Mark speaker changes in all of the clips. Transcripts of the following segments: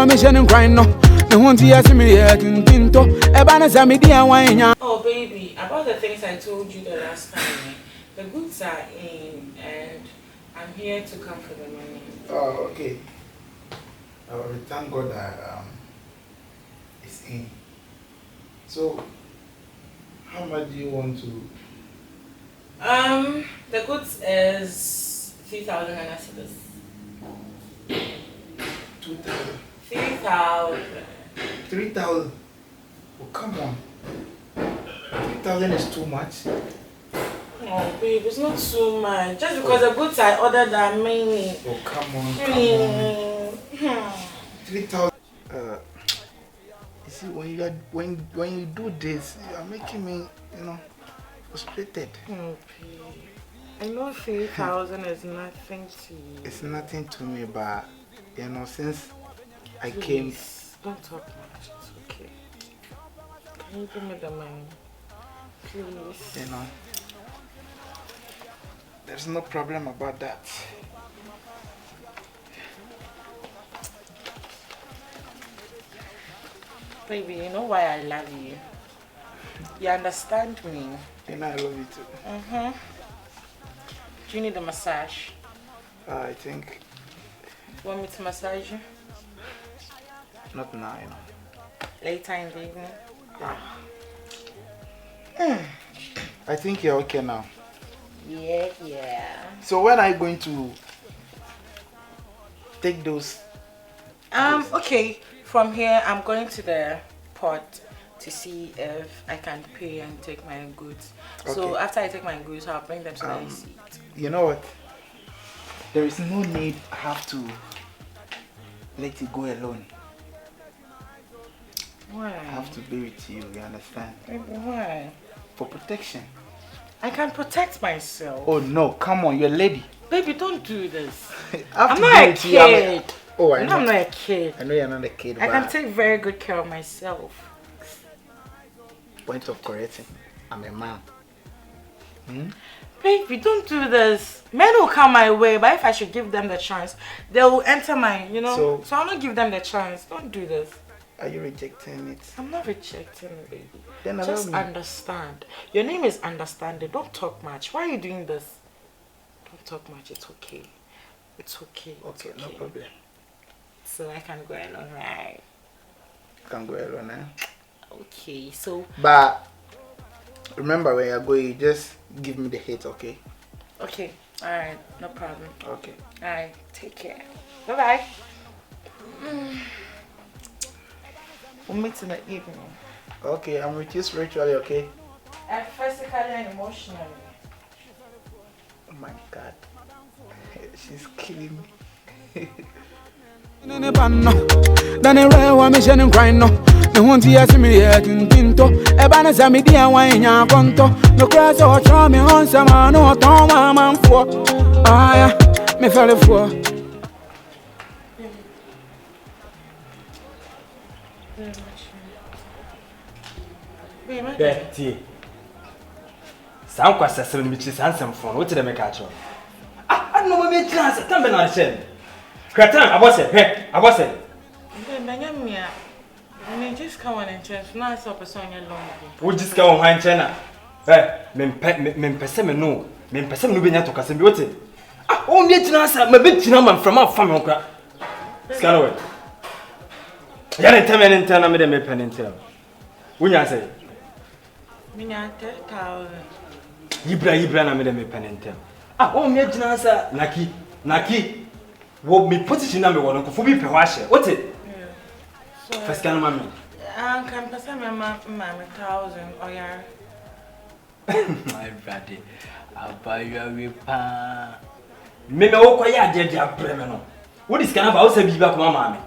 Speaker 1: mission and crying no. The one to ask me yet in Tinto, Ebanas Amidia wine.
Speaker 2: Oh, baby, about the things I told you the last time, the goods are in, and I'm here to come for the money.
Speaker 3: Oh, okay. Thank God that it's in. So, how much do you want to?
Speaker 2: The goods is 3,000 and that's this.
Speaker 3: 2,000.
Speaker 2: 3,000.
Speaker 3: 3,000. Oh, come on. 3,000 is too much.
Speaker 2: Oh, babe, it's not so much. Just because the goods I ordered are many.
Speaker 3: Oh, come on. 3,000. You see, when you do this, you are making me, frustrated.
Speaker 2: Oh, babe. I know 3,000 is nothing to you.
Speaker 3: It's nothing to me, but since I
Speaker 2: Please,
Speaker 3: came.
Speaker 2: Don't talk much. It's okay. Can you give me the money, please?
Speaker 3: There's no problem about that.
Speaker 2: Baby, you know why I love you? You understand me?
Speaker 3: I love you too.
Speaker 2: Do you need a massage?
Speaker 3: I think.
Speaker 2: Want me to massage you?
Speaker 3: Not now,
Speaker 2: Later in the evening?
Speaker 3: I think you're okay now.
Speaker 2: Yeah.
Speaker 3: So when are you going to take those?
Speaker 2: Okay. From here, I'm going to the port to see if I can pay and take my goods. Okay. So after I take my goods, I'll bring them to the seat.
Speaker 3: You know what? There is no need I have to let you go alone.
Speaker 2: Why?
Speaker 3: I have to be with you, you understand?
Speaker 2: Why?
Speaker 3: For protection.
Speaker 2: I can protect myself.
Speaker 3: Oh no, come on, you're a lady.
Speaker 2: Baby, don't do this.
Speaker 3: I'm
Speaker 2: not a kid.
Speaker 3: Oh, I know.
Speaker 2: I'm not a kid.
Speaker 3: I know you're not a kid,
Speaker 2: I can take very good care of myself.
Speaker 3: Point of correcting. I'm a man.
Speaker 2: Baby, don't do this. Men will come my way, but if I should give them the chance, they will enter mine, So I'll not give them the chance. Don't do this.
Speaker 3: Are you rejecting it?
Speaker 2: I'm not rejecting it, baby.
Speaker 3: Then
Speaker 2: just understand. Your name is understanding. Don't talk much. Why are you doing this? Don't talk much. It's okay. It's okay.
Speaker 3: Okay, no problem.
Speaker 2: So I can go alone, right?
Speaker 3: You can go alone, eh?
Speaker 2: Okay, so.
Speaker 3: But remember, when you're going, you just give me the hit, okay?
Speaker 2: Okay. Alright, no problem.
Speaker 3: Okay.
Speaker 2: Alright, take care. Bye-bye. We'll meet in the evening.
Speaker 3: Okay, I'm with you spiritually, okay?
Speaker 2: And physically and emotionally.
Speaker 3: Oh my God. She's killing me.
Speaker 1: Dane rare wa mission and crying no. The one to ask me yet in Tinto, Ebanas Amidia wine ya conto. No crash or try me on some no tom man for. Ah, yeah, me fell for.
Speaker 4: Betty. Some question which is handsome phone. What did I make a show? I know me chance. Come on, Shen. Cratan, I was it. I was it.
Speaker 2: I just come on and change. Now I saw a person alone.
Speaker 4: We just go on China. Men person no. Men person no be to Casim beauty. Oh, me chance. My big man from our family. Scanaway. Yan tell me and tell me the pen and tell. When you say.
Speaker 2: Mina 10,000.
Speaker 4: Ibra na me dem pen and tell. Oh me jinasa Narkie. Wo me position na me wono ko bi pe ho ahye. What it? So first can mama.
Speaker 2: Can person me 1,000 or ya.
Speaker 4: My brother. Abayo we pa. Me wo ko ya ade abre me no. What is can about say bi ba ko mama me.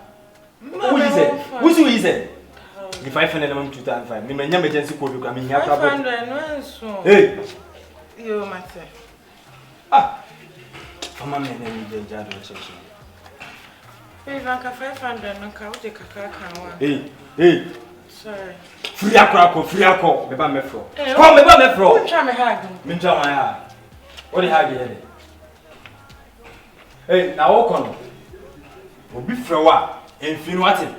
Speaker 4: Who is it? Who's who is it? The 500 and 2005. Me manya emergency code you come in here.
Speaker 2: 500 no so.
Speaker 4: Hey.
Speaker 2: You matter.
Speaker 4: Mama me na me jado church.
Speaker 2: Hey, vanka 500 no ka uje kaka kan wa.
Speaker 4: Hey.
Speaker 2: Sorry.
Speaker 4: Free akọ. Me ba me fro. Come me ba me fro.
Speaker 2: Who try me hard?
Speaker 4: Me try my hard. What the hard here? Hey, na wo kono. Obi frɛ wa. Infinuati.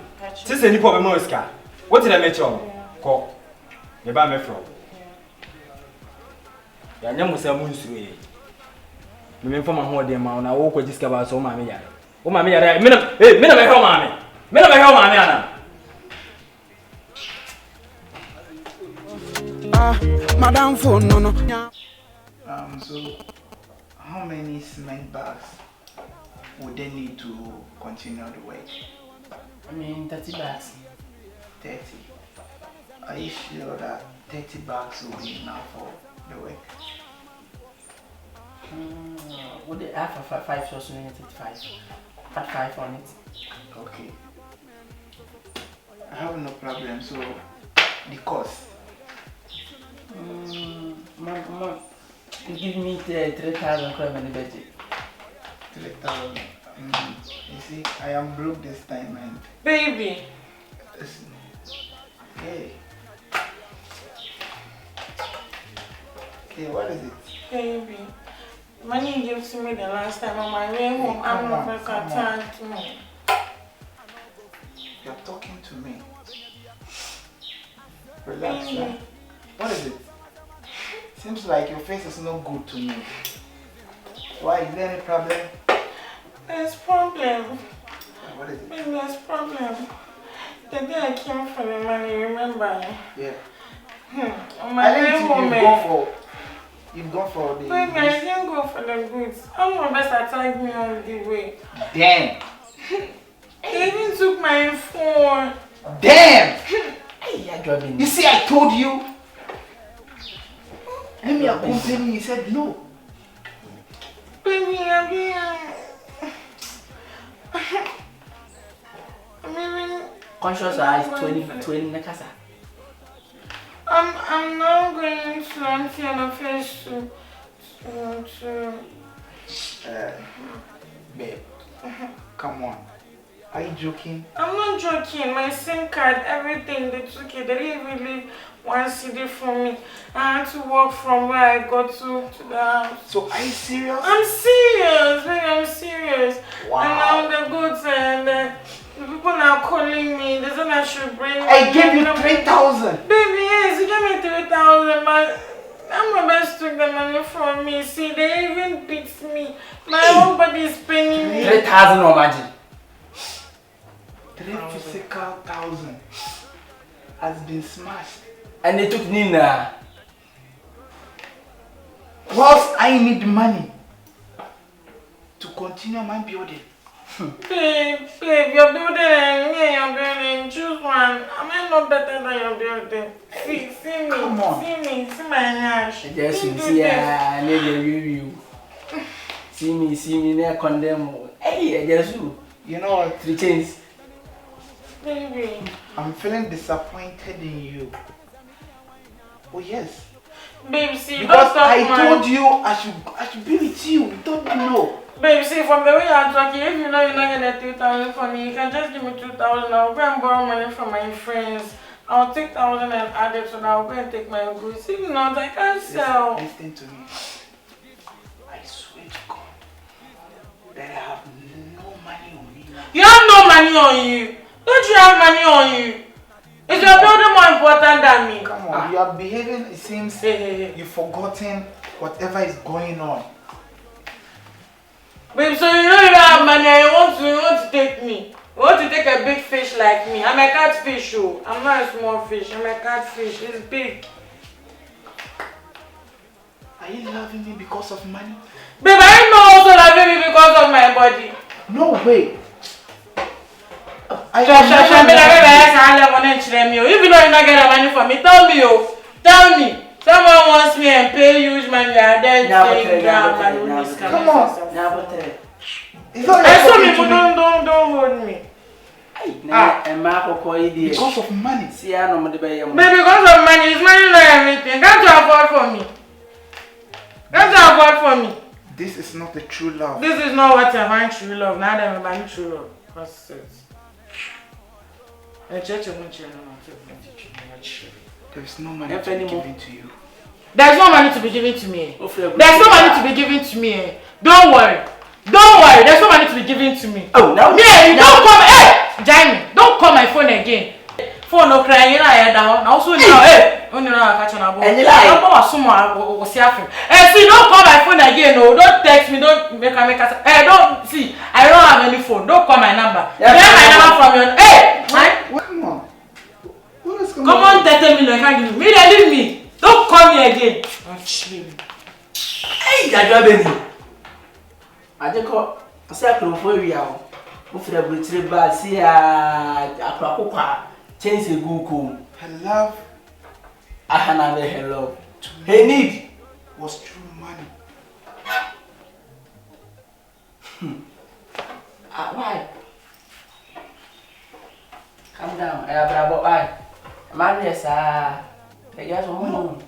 Speaker 4: Since any problem no ska. What did I make you? Call. The ba me from. Ya nyamu sa mu nsuru ye. Me mfa ma ho de ma na wo kwaji ska ba so ma me yare. Wo ma me yare. Me na me help ma me. Me na me help ma me ana.
Speaker 1: Madam phone no.
Speaker 3: So how many cement bags would they need to continue the work?
Speaker 5: I mean 30 bags.
Speaker 3: 30. Are you sure that 30 bags will be enough for the work?
Speaker 5: Would they have a 5 shots on it? 5. Add 5 on it.
Speaker 3: Okay. I have no problem. So the cost.
Speaker 5: Mom, you give me 3,000 crab in the budget.
Speaker 3: 3,000. You see, I am broke this time, man.
Speaker 2: Baby.
Speaker 3: Hey. Hey, what is it?
Speaker 2: Baby. Money you gave to me the last time on my way home. I'm not going to turn to me.
Speaker 3: You're talking to me. Relax, man. What is it? Seems like your face is not good to me. Why? Is there any problem?
Speaker 2: There's problem.
Speaker 3: What is it?
Speaker 2: Baby, there's problem. The day I came for the money, remember?
Speaker 3: Yeah.
Speaker 2: On my way home,
Speaker 3: you've gone for the...
Speaker 2: Baby, I didn't go for the goods. All my best attacked me on the way.
Speaker 3: Damn!
Speaker 2: They even took my phone.
Speaker 3: Damn!
Speaker 5: Hey, you're driving.
Speaker 3: You see, I told you. And me complaining, you said no.
Speaker 2: Baby, I'm even
Speaker 5: Conscious eyes 20 Nakasa.
Speaker 2: I'm not going to until the face to
Speaker 3: Babe, come on. Are you joking?
Speaker 2: I'm not joking. My SIM card, everything, they took it. They didn't even leave one CD for me. I had to walk from where I got to the house.
Speaker 3: So are you serious?
Speaker 2: I'm serious, baby, I'm serious.
Speaker 3: Wow.
Speaker 2: And now the goods and the people are calling me. They said I should bring
Speaker 3: I gave you 3,000.
Speaker 2: Baby, yes, you gave me 3,000, but I'm the best took the money from me. See, they even beat me. My whole body is paining me.
Speaker 5: 3,000 or magic.
Speaker 3: 3,000 has been smashed.
Speaker 5: And they took Nina.
Speaker 3: Whilst I need money to continue my building.
Speaker 2: Babe, you're building and me, you're building. Choose one. Am I not better than your building? See me.
Speaker 3: Come on.
Speaker 2: See my hash.
Speaker 5: Just see, I need a review. See me, near condemn. Hey, I just
Speaker 3: You know what?
Speaker 5: 3 chains.
Speaker 2: Baby.
Speaker 3: I'm feeling disappointed in you. Oh yes.
Speaker 2: Babe, see,
Speaker 3: Because
Speaker 2: don't
Speaker 3: I
Speaker 2: stop
Speaker 3: told you I should be with you. Don't you know?
Speaker 2: Babe, see, from the way you're talking, if you know you're not getting 3,000 for me, you can just give me 2,000. I'll go and borrow money from my friends. I'll take 1,000 and add it, so I'll go and take my goods. If not, I can't sell.
Speaker 3: Listen to me. I swear to God that I have no money on me now.
Speaker 2: You have no money on you. Don't you have money on you? Is your building more important than me?
Speaker 3: Come on, you are behaving, it seems you've forgotten whatever is going on.
Speaker 2: Babe, so you know you don't have money and you want to take me. You want to take a big fish like me. I'm a catfish, oh. I'm not a small fish, I'm a catfish. It's big.
Speaker 3: Are you loving me because of money?
Speaker 2: Babe, are you not also loving me because of my body?
Speaker 3: No way.
Speaker 2: If you know you're not getting money from me, tell me, oh. Tell me. Someone wants me and pay huge money and then say,
Speaker 3: come on. Don't
Speaker 2: hold me.
Speaker 3: Because of money.
Speaker 2: Baby, because of money, is money not everything? Can't you afford for me? Can't you afford for me?
Speaker 3: This is not a true love.
Speaker 2: This is not what I find true love. Now that I'm buying true love. What's it?
Speaker 3: There is no money to be given to you.
Speaker 2: There's no money to be given to me. There's no money to be given to me. Don't worry. Don't worry. There's no money to be given to me.
Speaker 5: Oh, now.
Speaker 2: Yeah, you don't come. Hey! Jamie, don't call my phone again. Phone no crying, I had down. Also now, only now I catch on a boat. And I don't know someone was here. See, don't call my phone again. No, don't text me. Don't make us. Don't see. I don't have any phone. Don't call my number. Get my number from your.
Speaker 3: Come on. What is
Speaker 2: Come on, 30 million. Can't give me. Leave me. Don't call me again.
Speaker 5: Hey, baby. I just call. I say for you. Who for the British bar? See a change the Google.
Speaker 3: Her love?
Speaker 5: I have her love. Her need
Speaker 3: was true money.
Speaker 5: Why? Calm down. I have about why? Man, yes, the guys are home.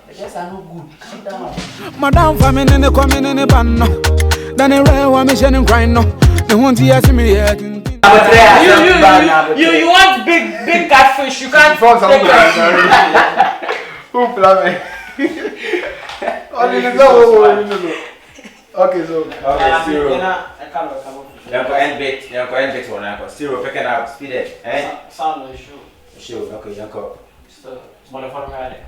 Speaker 5: The guys are no good. Calm down.
Speaker 1: Madam, famine in the coming in the ban. Then a rare one mission and crying. No, the one to ask me yet.
Speaker 2: You want big catfish? You can't.
Speaker 3: Who plan? Okay, so.
Speaker 4: Okay, zero. End bit one. Zero. Picking up speed it.
Speaker 5: Sound no show.
Speaker 4: Sure. Okay, yanko.
Speaker 5: So, motherfucker, right?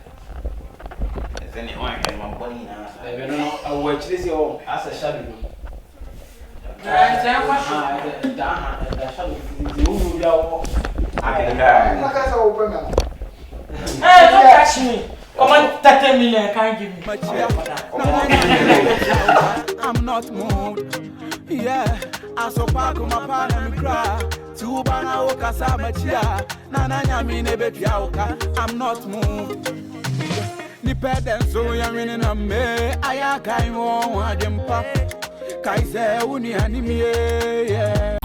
Speaker 4: Is any one can my money now?
Speaker 5: I don't know. I watch this your as a shadow.
Speaker 2: The shadow. Hey, don't catch me. Come on, 30 million. I can't give me.
Speaker 1: I'm not moved. Yeah, I saw Paco, my partner, and cry. Two bana oka samachia. Nana yami nebe piauka. I'm not moved. Ni peden so yamini na me. Aya kai mo wa jempa. Kaise uni anime. Yeah.